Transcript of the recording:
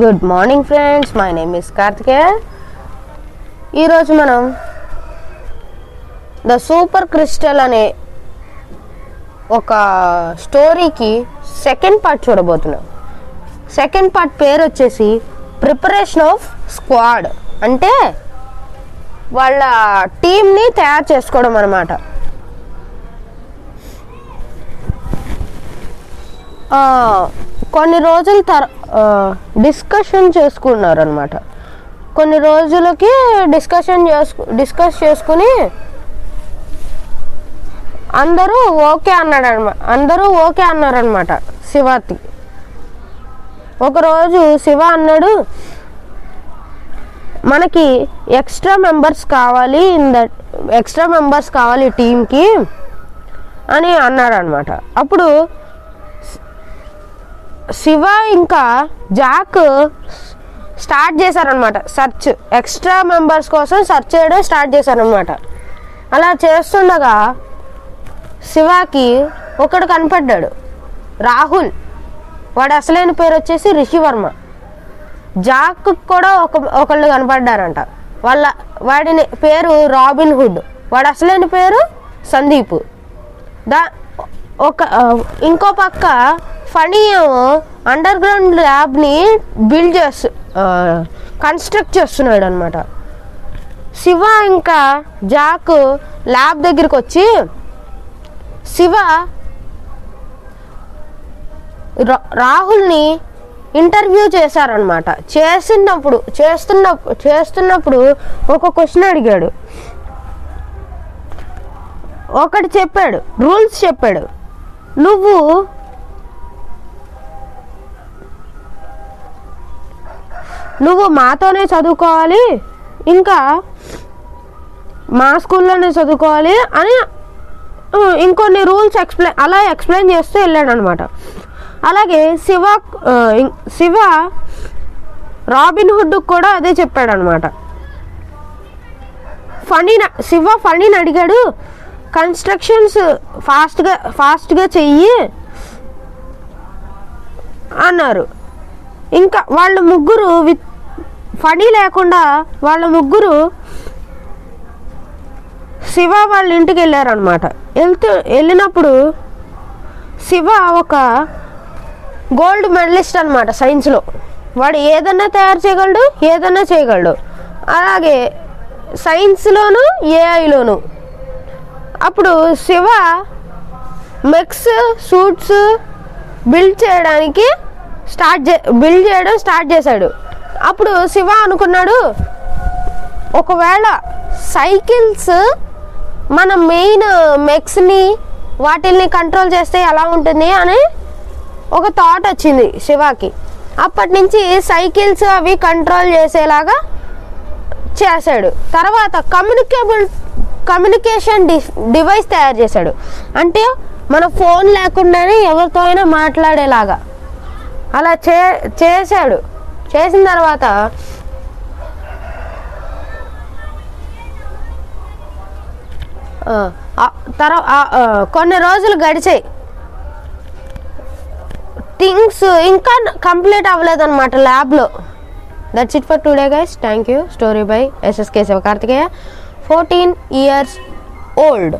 Good morning friends, my name is Karthikeya. ఈరోజు మనం the super crystal అనే ఒక స్టోరీకి సెకండ్ పార్ట్ చూడబోతున్నాం. సెకండ్ పార్ట్ పేరు వచ్చేసి ప్రిపరేషన్ ఆఫ్ స్క్వాడ్, అంటే వాళ్ళ టీంని తయారు చేసుకోవడం అన్నమాట. కొన్ని రోజుల డిస్కషన్ చేసుకున్నారు అనమాట. కొన్ని రోజులకి డిస్కస్ చేసుకుని అందరూ ఓకే అన్నారనమాట శివాకి. ఒకరోజు శివ అన్నాడు, మనకి ఎక్స్ట్రా మెంబర్స్ కావాలి టీంకి అని అన్నారనమాట. అప్పుడు శివ ఇంకా జాక్ స్టార్ట్ చేశారనమాట సెర్చ్. ఎక్స్ట్రా మెంబర్స్ కోసం సెర్చ్ చేయడం స్టార్ట్ చేశారనమాట. అలా చేస్తుండగా శివాకి ఒకడు కనపడ్డాడు, రాహుల్. వాడి అసలైన పేరు వచ్చేసి రిషివర్మ. జాక్ కూడా ఒకళ్ళు కనపడ్డారంట. వాడి పేరు రాబిన్ హుడ్. వాడి అసలైన పేరు సందీప్. ఇంకో పక్క ఫనీ అండర్ గ్రౌండ్ ల్యాబ్ని కన్స్ట్రక్ట్ చేస్తున్నాడు అనమాట. శివ ఇంకా జాక్ ల్యాబ్ దగ్గరికి వచ్చి శివ రాహుల్ని ఇంటర్వ్యూ చేశారనమాట. చేస్తున్నప్పుడు ఒక క్వశ్చన్ అడిగాడు. ఒకటి చెప్పాడు, రూల్స్ చెప్పాడు. నువ్వు మాతోనే చదువుకోవాలి, ఇంకా మా స్కూల్లోనే చదువుకోవాలి అని ఇంకొన్ని రూల్స్ ఎక్స్ప్లెయిన్ చేస్తూ వెళ్ళాడు అనమాట. అలాగే శివ రాబిన్ హుడ్ కూడా అదే చెప్పాడు అనమాట. శివ ఫనీని అడిగాడు, కన్స్ట్రక్షన్స్ ఫాస్ట్గా చెయ్యి అన్నారు. ఇంకా వాళ్ళ ముగ్గురు ఫనీ లేకుండా శివ వాళ్ళ ఇంటికి వెళ్ళారనమాట. వెళ్ళినప్పుడు శివ ఒక గోల్డ్ మెడలిస్ట్ అనమాట సైన్స్లో. వాడు ఏదన్నా తయారు చేయగలడు, అలాగే సైన్స్లోను ఏఐలోను. అప్పుడు శివ మెక్స్ సూట్స్ బిల్డ్ చేయడం స్టార్ట్ చేశాడు. అప్పుడు శివ అనుకున్నాడు, ఒకవేళ సైకిల్స్ మన మెయిన్ మెక్స్ని వాటిల్ని కంట్రోల్ చేస్తే ఎలా ఉంటుంది అని ఒక థాట్ వచ్చింది శివకి. అప్పటి నుంచి సైకిల్స్ అవి కంట్రోల్ చేసేలాగా చేశాడు. తర్వాత కమ్యూనికేషన్ డివైస్ తయారు చేశాడు. అంటే మన ఫోన్ లేకుండానే ఎవరితో అయినా మాట్లాడేలాగా అలా చేశాడు. చేసిన తర్వాత కొన్ని రోజులు గడిచాయి. థింగ్స్ ఇంకా కంప్లీట్ అవ్వలేదన్నమాట ల్యాబ్లో. That's it for today guys. Thank you. Story by SSK Sivakarthikeya, 14 years old.